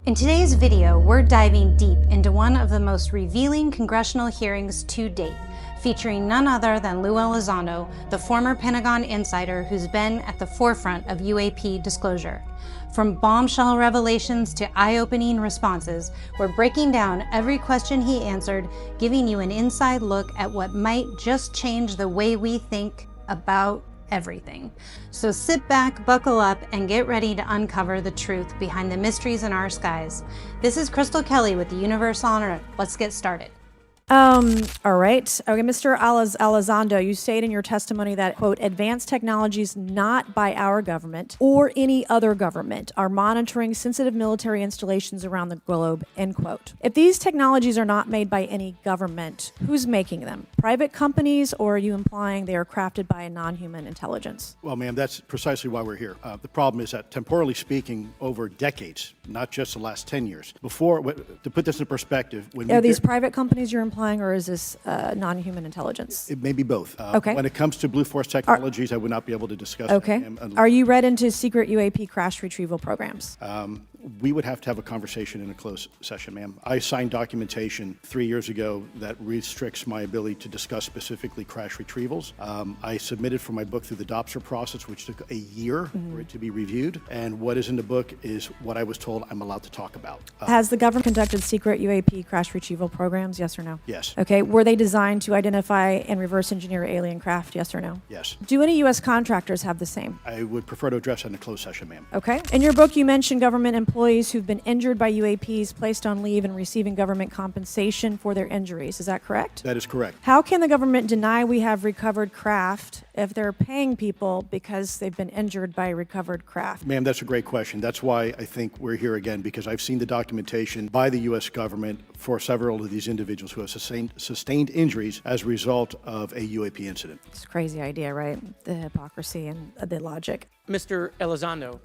In today's video, we're diving deep into one of the most revealing congressional hearings to date, featuring none other than Lue Elizondo, the former Pentagon insider who's been at the forefront of UAP disclosure. From bombshell revelations to eye-opening responses, we're breaking down every question he answered, giving you an inside look at what might just change the way we think about everything. So sit back, buckle up, and get ready to uncover the truth behind the mysteries in our skies. This is Krystal Kelley with the Universe on Earth. Let's get started. All right. Okay, Mr. Elizondo, you state in your testimony that, quote, advanced technologies not by our government or any other government are monitoring sensitive military installations around the globe, end quote. If these technologies are not made by any government, who's making them? Private companies, or are you implying they are crafted by a non-human intelligence? Well, ma'am, that's precisely why we're here. The problem is that, temporally speaking, over decades, not just the last 10 years, to put this in perspective, are these private companies you're implying, or is this non-human intelligence? It may be both. Okay. When it comes to Blue Force Technologies, I would not be able to discuss. Okay. Are you read into secret UAP crash retrieval programs? We would have to have a conversation in a closed session, ma'am. I signed documentation 3 years ago that restricts my ability to discuss specifically crash retrievals. I submitted for my book through the DOPSR process, which took a year for it to be reviewed. And what is in the book is what I was told I'm allowed to talk about. Has the government conducted secret UAP crash retrieval programs, yes or no? Yes. Okay. Were they designed to identify and reverse engineer alien craft, yes or no? Yes. Do any U.S. contractors have the same? I would prefer to address that in a closed session, ma'am. Okay. In your book, you mentioned government employees who've been injured by UAPs, placed on leave, and receiving government compensation for their injuries. Is that correct? That is correct. How can the government deny we have recovered craft if they're paying people because they've been injured by recovered craft? Ma'am, that's a great question. That's why I think we're here again, because I've seen the documentation by the U.S. government for several of these individuals who have sustained injuries as a result of a UAP incident. It's a crazy idea, right? The hypocrisy and the logic. Mr. Elizondo,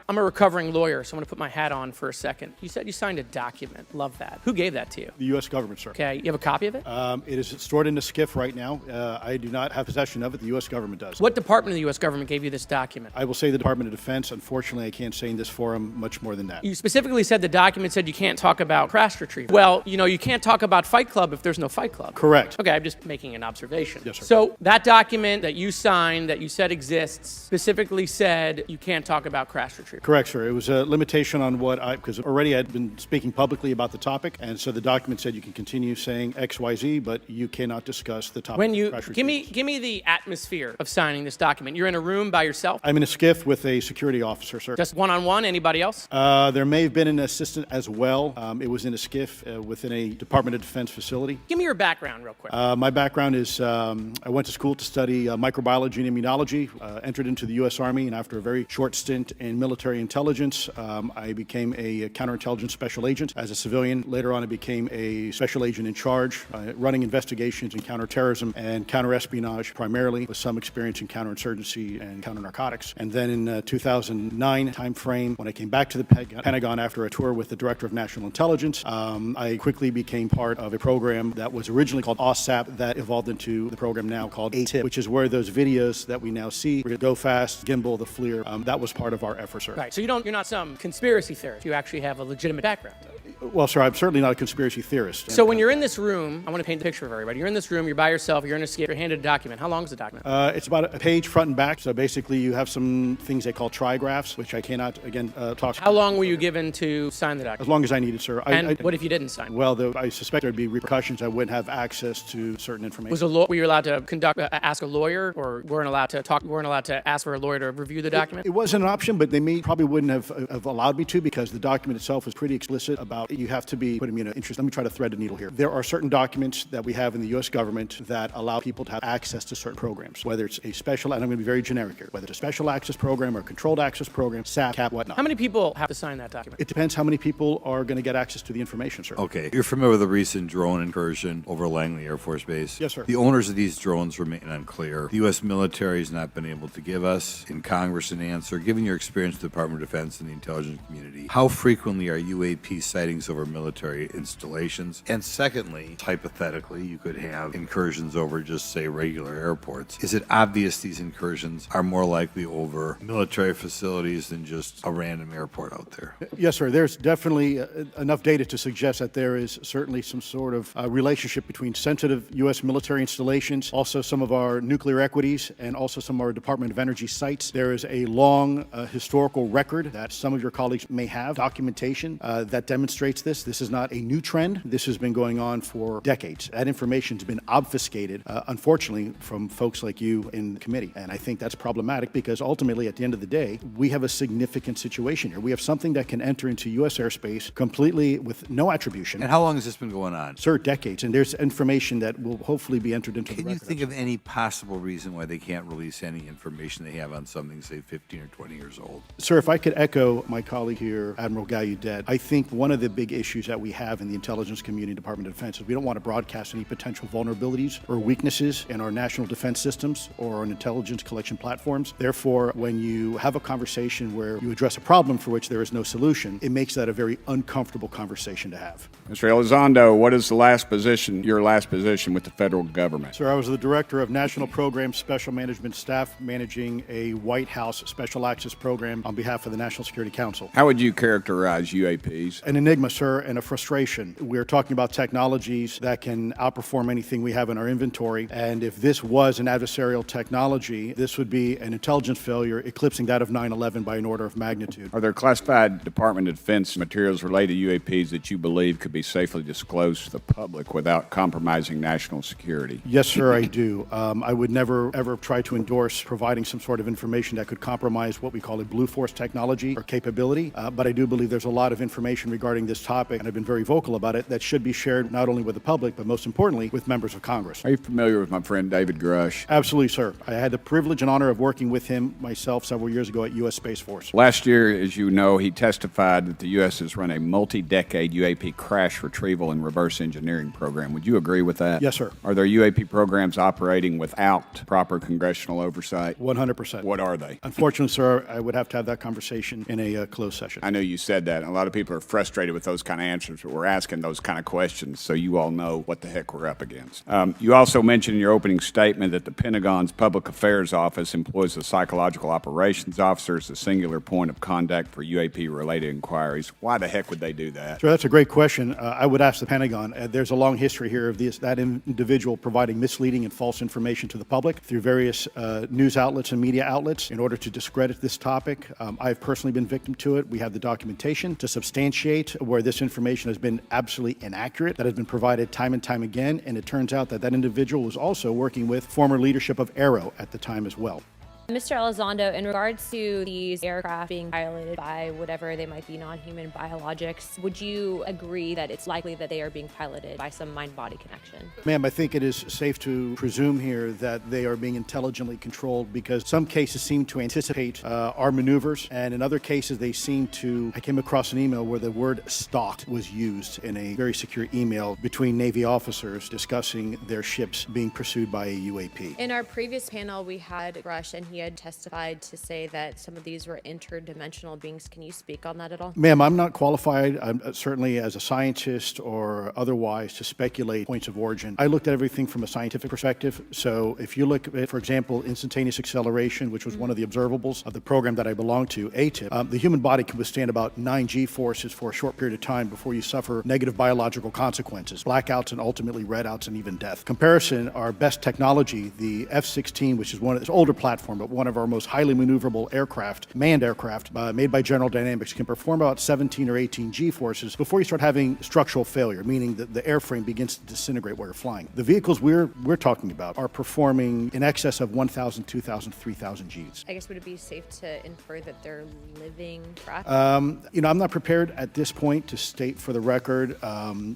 I'm a recovering lawyer, so I'm going to put my hat on for a second. You said you signed a document. Love that. Who gave that to you? The U.S. government, sir. Okay, you have a copy of it? It is stored in a SCIF right now. I do not have possession of it. The U.S. government does. What department of the U.S. government gave you this document? I will say the Department of Defense. Unfortunately, I can't say in this forum much more than that. You specifically said the document said you can't talk about crash retrieval. Well, you can't talk about Fight Club if there's no Fight Club. Correct. Okay, I'm just making an observation. Yes, sir. So that document that you signed, that you said exists, specifically said you can't talk about crash retrieval. Correct, sir. It was a limitation on because already I'd been speaking publicly about the topic, and so the document said you can continue saying X, Y, Z, but you cannot discuss the topic. When you of crash give retrievals. me the atmosphere of signing this document. You're in a room by yourself? I'm in a SCIF with a security officer, sir. Just one-on-one? Anybody else? There may have been an assistant as well. It was in a SCIF within a Department of Defense facility. Give me your background real quick. My background is I went to school to study microbiology and immunology, entered into the U.S. Army, and after a very short stint in military intelligence, I became a counterintelligence special agent. As a civilian, later on I became a special agent in charge, running investigations in counterterrorism and counterespionage primarily, with some experience in counterinsurgency and counternarcotics. And then in 2009 timeframe, when I came back to the Pentagon after a tour with the Director of National Intelligence, I quickly became part of a program that was originally called OSSAP that evolved into the program now called ATIP, which is where those videos that we now see, Go Fast, Gimbal, the FLIR, that was part of our effort, sir. Right, so you're not some conspiracy theorist. You actually have a legitimate background. Well, sir, I'm certainly not a conspiracy theorist. So when you're in this room, I want to paint the picture of everybody. You're in this room, you're by yourself, you're in a SCIF, you're handed a document. How long is the document? It's about a page front and back. So basically you have some things they call trigraphs, which I cannot, again, talk about. How long were you given to sign the document? As long as I needed, sir. And what if you didn't sign? Well, I suspect there'd be repercussions. I wouldn't have access to certain information. Were you allowed to ask a lawyer, or weren't allowed to ask for a lawyer to review the document? It wasn't an option, but they probably wouldn't have allowed me to, because the document itself was pretty explicit about you have to be putting me in an interest. Let me try to thread the needle here. There are certain documents that we have in the U.S. government that allow people to have access to certain programs, whether it's a special, and I'm going to be very generic here, whether it's a special access program or a controlled access program, SAP, CAP, whatnot. How many people have to sign that document? It depends how many people are going to get access to the information, sir. Okay. You're familiar with the recent drone incursion over Langley Air Force Base? Yes, sir. The owners of these drones remain unclear. The U.S. military has not been able to give us in Congress an answer. Given your experience with the Department of Defense and the intelligence community, how frequently are UAP sightings sightings over military installations. And secondly, hypothetically, you could have incursions over just, say, regular airports. Is it obvious these incursions are more likely over military facilities than just a random airport out there? Yes, sir. There's definitely enough data to suggest that there is certainly some sort of relationship between sensitive U.S. military installations, also some of our nuclear equities, and also some of our Department of Energy sites. There is a long historical record that some of your colleagues may have, documentation that demonstrates this. This is not a new trend. This has been going on for decades. That information has been obfuscated, unfortunately, from folks like you in the committee. And I think that's problematic because ultimately, at the end of the day, we have a significant situation here. We have something that can enter into U.S. airspace completely with no attribution. And how long has this been going on? Sir, decades. And there's information that will hopefully be entered into the record. Can you think of any possible reason why they can't release any information they have on something, say, 15 or 20 years old? Sir, if I could echo my colleague here, Admiral Gallaudet, I think one of the big issues that we have in the intelligence community, Department of Defense, is we don't want to broadcast any potential vulnerabilities or weaknesses in our national defense systems or on intelligence collection platforms. Therefore, when you have a conversation where you address a problem for which there is no solution, it makes that a very uncomfortable conversation to have. Mr. Elizondo, what is your last position with the federal government? Sir, I was the Director of National Program Special Management Staff, managing a White House Special Access Program on behalf of the National Security Council. How would you characterize UAPs? An enigma, sir, and a frustration. We're talking about technologies that can outperform anything we have in our inventory, and if this was an adversarial technology, this would be an intelligence failure eclipsing that of 9/11 by an order of magnitude. Are there classified Department of Defense materials related to UAPs that you believe could be safely disclosed to the public without compromising national security? Yes, sir, I do. I would never, ever try to endorse providing some sort of information that could compromise what we call a Blue Force technology or capability, but I do believe there's a lot of information regarding this topic, and I've been very vocal about it, that should be shared not only with the public, but most importantly, with members of Congress. Are you familiar with my friend David Grush? Absolutely, sir. I had the privilege and honor of working with him myself several years ago at U.S. Space Force. Last year, as you know, he testified that the U.S. has run a multi-decade UAP crash retrieval and reverse engineering program. Would you agree with that? Yes, sir. Are there UAP programs operating without proper congressional oversight? 100%. What are they? Unfortunately, sir, I would have to have that conversation in a closed session. I know you said that, and a lot of people are frustrated with those kind of answers, but we're asking those kind of questions so you all know what the heck we're up against. You also mentioned in your opening statement that the Pentagon's Public Affairs Office employs a psychological operations officer as a singular point of contact for UAP-related inquiries. Why the heck would they do that? Sir, that's a great question. I would ask the Pentagon. There's a long history here of that individual providing misleading and false information to the public through various news outlets and media outlets in order to discredit this topic. I've personally been victim to it. We have the documentation to substantiate where this information has been absolutely inaccurate, that has been provided time and time again, and it turns out that that individual was also working with former leadership of Aero at the time as well. Mr. Elizondo, in regards to these aircraft being piloted by whatever they might be, non-human biologics, would you agree that it's likely that they are being piloted by some mind-body connection? Ma'am, I think it is safe to presume here that they are being intelligently controlled because some cases seem to anticipate our maneuvers, and in other cases they seem to... I came across an email where the word stalked was used in a very secure email between Navy officers discussing their ships being pursued by a UAP. In our previous panel, we had Rush, and he had testified to say that some of these were interdimensional beings. Can you speak on that at all? Ma'am, I'm not qualified, certainly as a scientist or otherwise, to speculate points of origin. I looked at everything from a scientific perspective. So if you look at, for example, instantaneous acceleration, which was one of the observables of the program that I belong to, ATIP, the human body can withstand about 9 G-forces for a short period of time before you suffer negative biological consequences, blackouts and ultimately redouts and even death. Comparison, our best technology, the F-16, which is one of this older platform, but one of our most highly maneuverable aircraft, manned aircraft, made by General Dynamics, can perform about 17 or 18 G-forces before you start having structural failure, meaning that the airframe begins to disintegrate while you're flying. The vehicles we're talking about are performing in excess of 1,000, 2,000, 3,000 Gs. I guess would it be safe to infer that they're living craft? I'm not prepared at this point to state for the record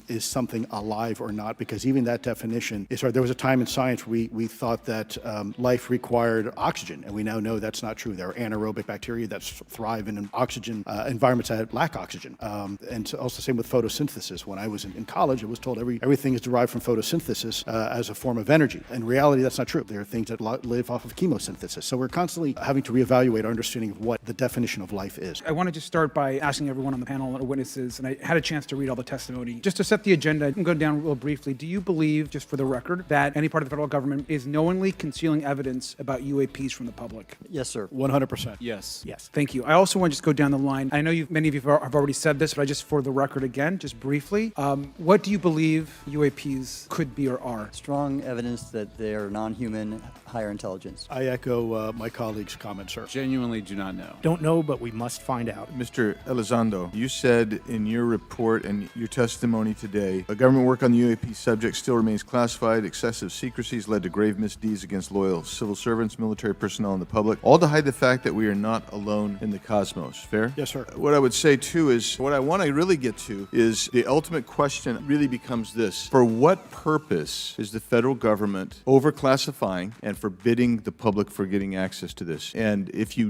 is something alive or not, because even that definition is hard. There was a time in science we thought that life required oxygen. oxygen. And we now know that's not true. There are anaerobic bacteria that thrive in oxygen environments that lack oxygen. And so also same with photosynthesis. When I was in college, I was told everything is derived from photosynthesis as a form of energy. In reality, that's not true. There are things that live off of chemosynthesis. So we're constantly having to reevaluate our understanding of what the definition of life is. I want to just start by asking everyone on the panel or witnesses, and I had a chance to read all the testimony. Just to set the agenda, I can go down real briefly. Do you believe, just for the record, that any part of the federal government is knowingly concealing evidence about UAPs from the public? Yes, sir. 100%. Yes. Yes. Thank you. I also want to just go down the line. I know many of you have already said this, but I just, for the record again, just briefly, what do you believe UAPs could be or are? Strong evidence that they are non-human, higher intelligence. I echo my colleague's comments, sir. Genuinely do not know. Don't know, but we must find out. Mr. Elizondo, you said in your report and your testimony today, government work on the UAP subject still remains classified. Excessive secrecy has led to grave misdeeds against loyal civil servants, military personnel, and the public, all to hide the fact that we are not alone in the cosmos. Fair? Yes, sir. What I would say, too, is what I want to really get to is the ultimate question really becomes this. For what purpose is the federal government overclassifying and forbidding the public for getting access to this? And if you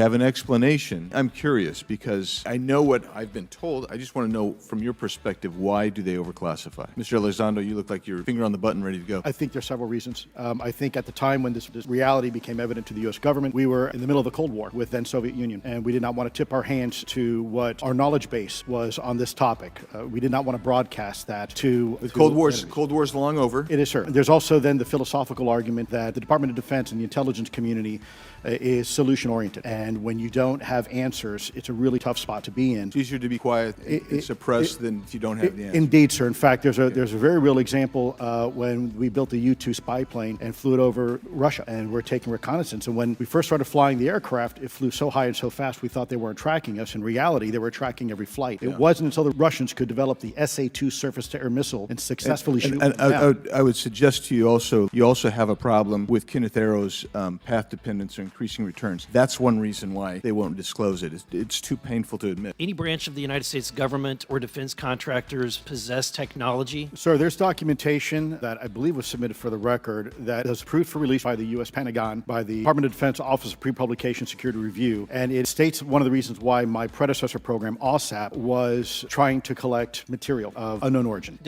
have an explanation, I'm curious because I know what I've been told. I just want to know from your perspective, why do they overclassify? Mr. Elizondo, you look like your finger on the button ready to go. I think there's several reasons. I think at the time when this reality became evident to the U.S. government, we were in the middle of the Cold War with then Soviet Union, and we did not want to tip our hands to what our knowledge base was on this topic. We did not want to broadcast that to the Cold War's long over. It is, sir. There's also then the philosophical argument that the Department of Defense and the intelligence community is solution-oriented. And when you don't have answers, it's a really tough spot to be in. It's easier to be quiet and suppressed than if you don't have the answer. Indeed, sir. In fact, there's a very real example when we built the U-2 spy plane and flew it over Russia, and we're taking reconnaissance. And when we first started flying the aircraft, it flew so high and so fast we thought they weren't tracking us. In reality, they were tracking every flight. Yeah. It wasn't until the Russians could develop the SA-2 surface-to-air missile and successfully shoot them down. I would suggest to you also have a problem with Kenneth Arrow's path dependence or increasing returns. That's one reason why they won't disclose it. It's too painful to admit. Any branch of the United States government or defense contractors possess technology? Sir, there's documentation that I believe was submitted for the record that was approved for release by the U.S. Pentagon, by the Department of Defense Office of Pre-Publication Security Review, and it states one of the reasons why my predecessor program, OSAP, was trying to collect material of unknown origin.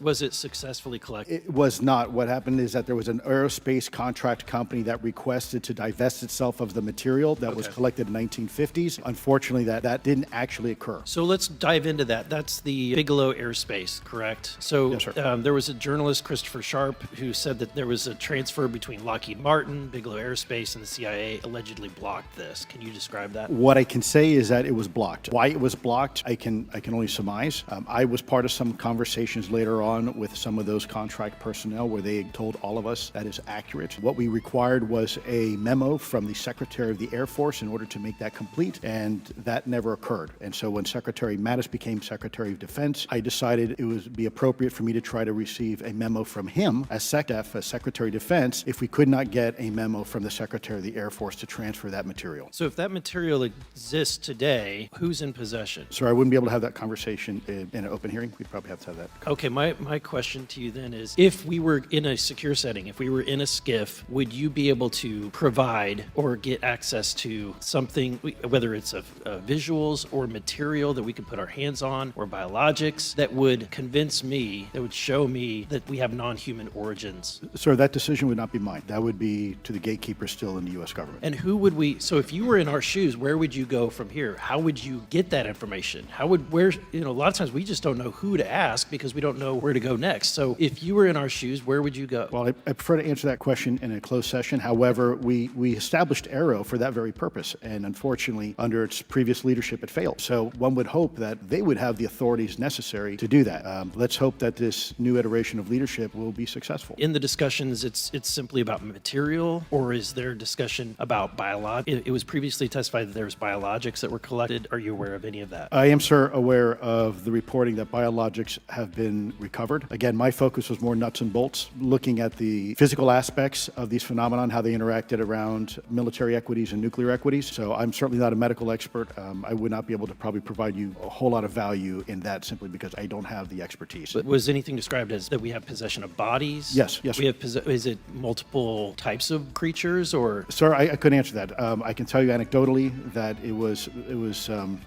Was it successfully collected? It was not. What happened is that there was an aerospace contract company that requested to divest itself of the material that was collected in the 1950s. Unfortunately, that didn't actually occur. So let's dive into that. That's the Bigelow Aerospace, correct? So yes, sir. There was a journalist, Christopher Sharp, who said that there was a transfer between Lockheed Martin, Bigelow Aerospace, and the CIA allegedly blocked this. Can you describe that? What I can say is that it was blocked. Why it was blocked, I can only surmise. I was part of some conversations later on with some of those contract personnel where they told all of us that is accurate. What we required was a memo from the Secretary of the Air Force in order to make that complete, and that never occurred. And so when Secretary Mattis became Secretary of Defense, I decided it would be appropriate for me to try to receive a memo from him as SecDef, as Secretary of Defense, if we could not get a memo from the Secretary of the Air Force to transfer that material. So if that material exists today, who's in possession? Sir, I wouldn't be able to have that conversation in an open hearing. We'd probably have to have that. Okay, my question to you then is, if we were in a secure setting, if we were in a SCIF, would you be able to provide or get access to something, whether it's visuals or material that we could put our hands on, or biologics, that would convince me, that would show me that we have non-human origins? Sir, that decision would not be mine. That would be to the gatekeeper still in the U.S. government. And who would so if you were in our shoes, where would you go from here? How would you get that information? A lot of times we just don't know who to ask because we don't know where to go next. So if you were in our shoes, where would you go? Well, I prefer to answer that question in a closed session. However, we established Aero for that very purpose, and unfortunately, under its previous leadership, it failed. So one would hope that they would have the authorities necessary to do that. Let's hope that this new iteration of leadership will be successful. In the discussions, it's simply about material, or is there discussion about biologics? It was previously testified that there was biologics that were collected. Are you aware of any of that? I am, sir, aware of the reporting that biologics have been recovered. Again, my focus was more nuts and bolts, looking at the physical aspects of these phenomena, how they interacted around military equities and nuclear equities. So I'm certainly not a medical expert. I would not be able to probably provide you a whole lot of value in that simply because I don't have the expertise. But was anything described as that we have possession of bodies? Yes. Is it multiple types of creatures, or? Sir, I couldn't answer that. I can tell you anecdotally that it was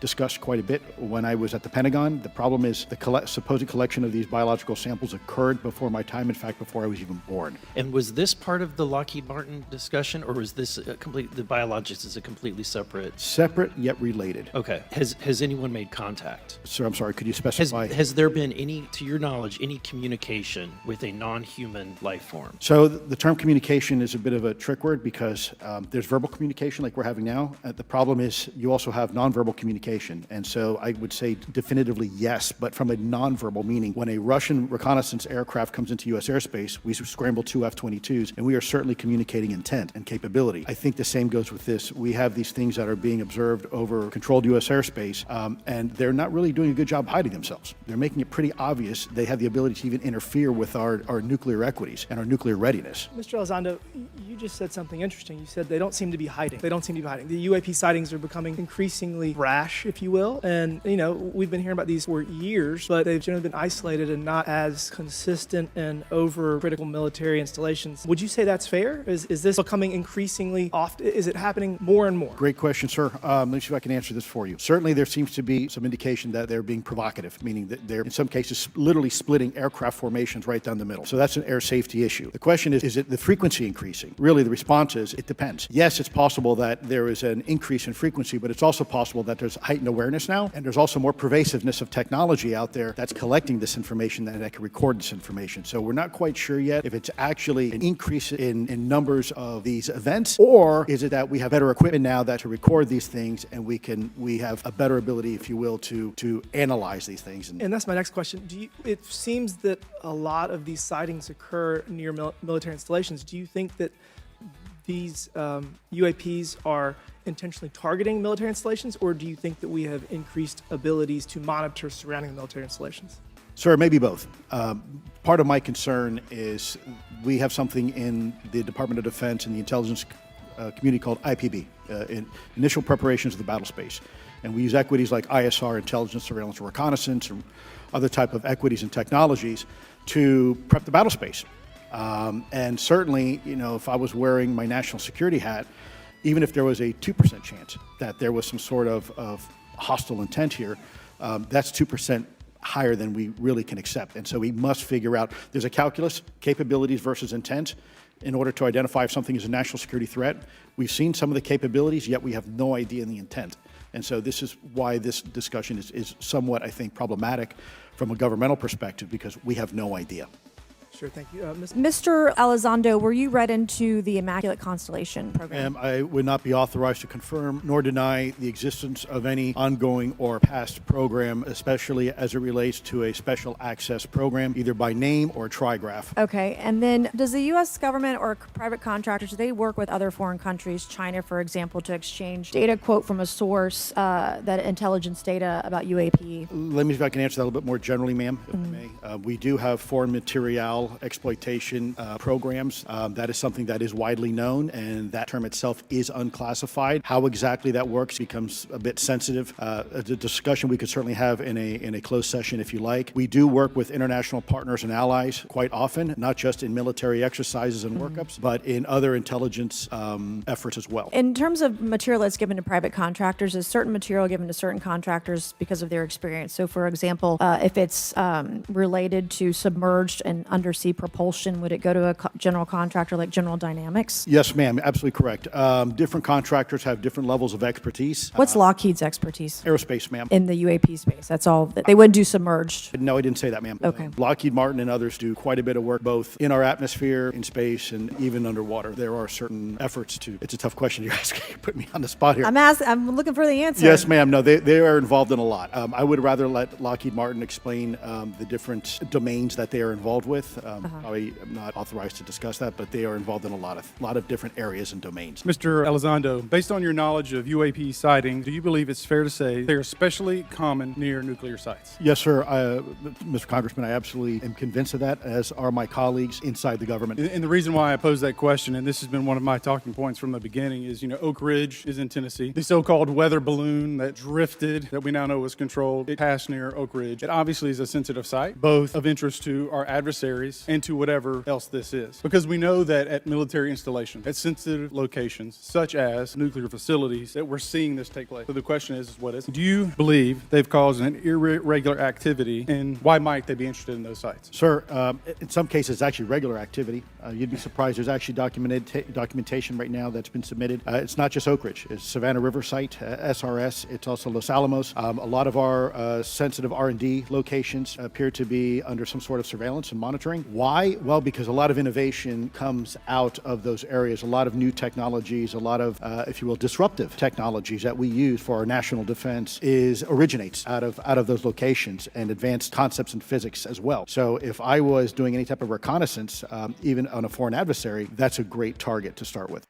discussed quite a bit when I was at the Pentagon. The problem is the supposed collection of these biological samples occurred before my time, in fact, before I was even born. And was this part of the Lockheed Martin discussion, or was this the biologics is a completely separate? Separate yet related. Okay. Has anyone made contact? Sir, I'm sorry, could you specify? Has there been any, to your knowledge, any communication with a non-human life form? So the term communication is a bit of a trick word because there's verbal communication like we're having now. The problem is you also have nonverbal communication. And so I would say definitively yes, but from a nonverbal meaning, when a Russian reconnaissance aircraft comes into U.S. airspace, we scramble 2 F-22s, and we are certainly communicating intent and capability. I think the same goes with this. We have these things that are being observed over controlled U.S. airspace, and they're not really doing a good job hiding themselves. They're making it pretty obvious they have the ability to even interfere with our nuclear equities and our nuclear readiness. Mr. Elizondo, you just said something interesting. You said they don't seem to be hiding. They don't seem to be hiding. The UAP sightings are becoming increasingly rash, if you will. And, we've been hearing about these for years, but they've generally been isolated and not as consistent and over critical military installations. Would you say that's fair? Is this becoming increasingly often? Is it happening more and more? Great question, sir. Let me see if I can answer this for you. Certainly, there seems to be some indication that they're being provocative, meaning that they're, in some cases, literally splitting aircraft formations right down the middle. So that's an air safety issue. The question is it the frequency increasing? Really, the response is it depends. Yes, it's possible that there is an increase in frequency, but it's also possible that there's heightened awareness now, and there's also more pervasiveness of technology out there that's collecting this information and that can record this information. So we're not quite sure yet if it's actually an increase in numbers of these events, or is it that we have better equipment now that to record these things, and we have a better ability, if you will, to analyze these things. And that's my next question. It seems that a lot of these sightings occur near military installations. Do you think that these UAPs are intentionally targeting military installations, or do you think that we have increased abilities to monitor surrounding military installations? Sir, maybe both. Part of my concern is we have something in the Department of Defense and the intelligence community called IPB, Initial Preparations of the Battle Space. And we use equities like ISR, intelligence, surveillance, and reconnaissance, or other type of equities and technologies to prep the battle space. And certainly, if I was wearing my national security hat, even if there was a 2% chance that there was some sort of hostile intent here, that's 2% higher than we really can accept. And so we must figure out, there's a calculus, capabilities versus intent, in order to identify if something is a national security threat. We've seen some of the capabilities, yet we have no idea in the intent. And so this is why this discussion is somewhat, I think, problematic from a governmental perspective, because we have no idea. Sure, thank you. Mr. Elizondo, were you read into the Immaculate Constellation program? I would not be authorized to confirm nor deny the existence of any ongoing or past program, especially as it relates to a special access program, either by name or trigraph. Okay, and then does the U.S. government or private contractors, do they work with other foreign countries, China, for example, to exchange data, quote, from a source, that intelligence data about UAP? Let me see if I can answer that a little bit more generally, ma'am, if I may. We do have foreign material exploitation programs. That is something that is widely known, and that term itself is unclassified. How exactly that works becomes a bit sensitive. A discussion we could certainly have in a closed session if you like. We do work with international partners and allies quite often, not just in military exercises and workups, but in other intelligence efforts as well. In terms of material that's given to private contractors, is certain material given to certain contractors because of their experience? So, for example, if it's related to submerged and undersea propulsion, would it go to a general contractor like General Dynamics? Yes, ma'am, absolutely correct. Different contractors have different levels of expertise. What's Lockheed's expertise? Aerospace, ma'am. In the UAP space, that's all. They wouldn't do submerged. No, I didn't say that, ma'am. Okay. Lockheed Martin and others do quite a bit of work both in our atmosphere, in space, and even underwater. There are certain efforts to. It's a tough question you're asking. You put me on the spot here. I'm looking for the answer. Yes, ma'am. No, they are involved in a lot. I would rather let Lockheed Martin explain the different domains that they are involved with. I am not authorized to discuss that, but they are involved in a lot of different areas and domains. Mr. Elizondo, based on your knowledge of UAP sighting, do you believe it's fair to say they're especially common near nuclear sites? Yes, sir. Mr. Congressman, I absolutely am convinced of that, as are my colleagues inside the government. And the reason why I pose that question, and this has been one of my talking points from the beginning, is, Oak Ridge is in Tennessee. The so-called weather balloon that drifted, that we now know was controlled, it passed near Oak Ridge. It obviously is a sensitive site, both of interest to our adversaries laboratories and to whatever else this is. Because we know that at military installations, at sensitive locations, such as nuclear facilities, that we're seeing this take place. So the question is what is it? Do you believe they've caused an irregular activity, and why might they be interested in those sites? Sir, in some cases, it's actually regular activity. You'd be surprised. There's actually documentation right now that's been submitted. It's not just Oak Ridge. It's Savannah River site, SRS. It's also Los Alamos. A lot of our sensitive R&D locations appear to be under some sort of surveillance and monitoring. Why? Well, because a lot of innovation comes out of those areas. A lot of new technologies, a lot of, if you will, disruptive technologies that we use for our national defense originates out of those locations, and advanced concepts in physics as well. So if I was doing any type of reconnaissance, even on a foreign adversary, that's a great target to start with.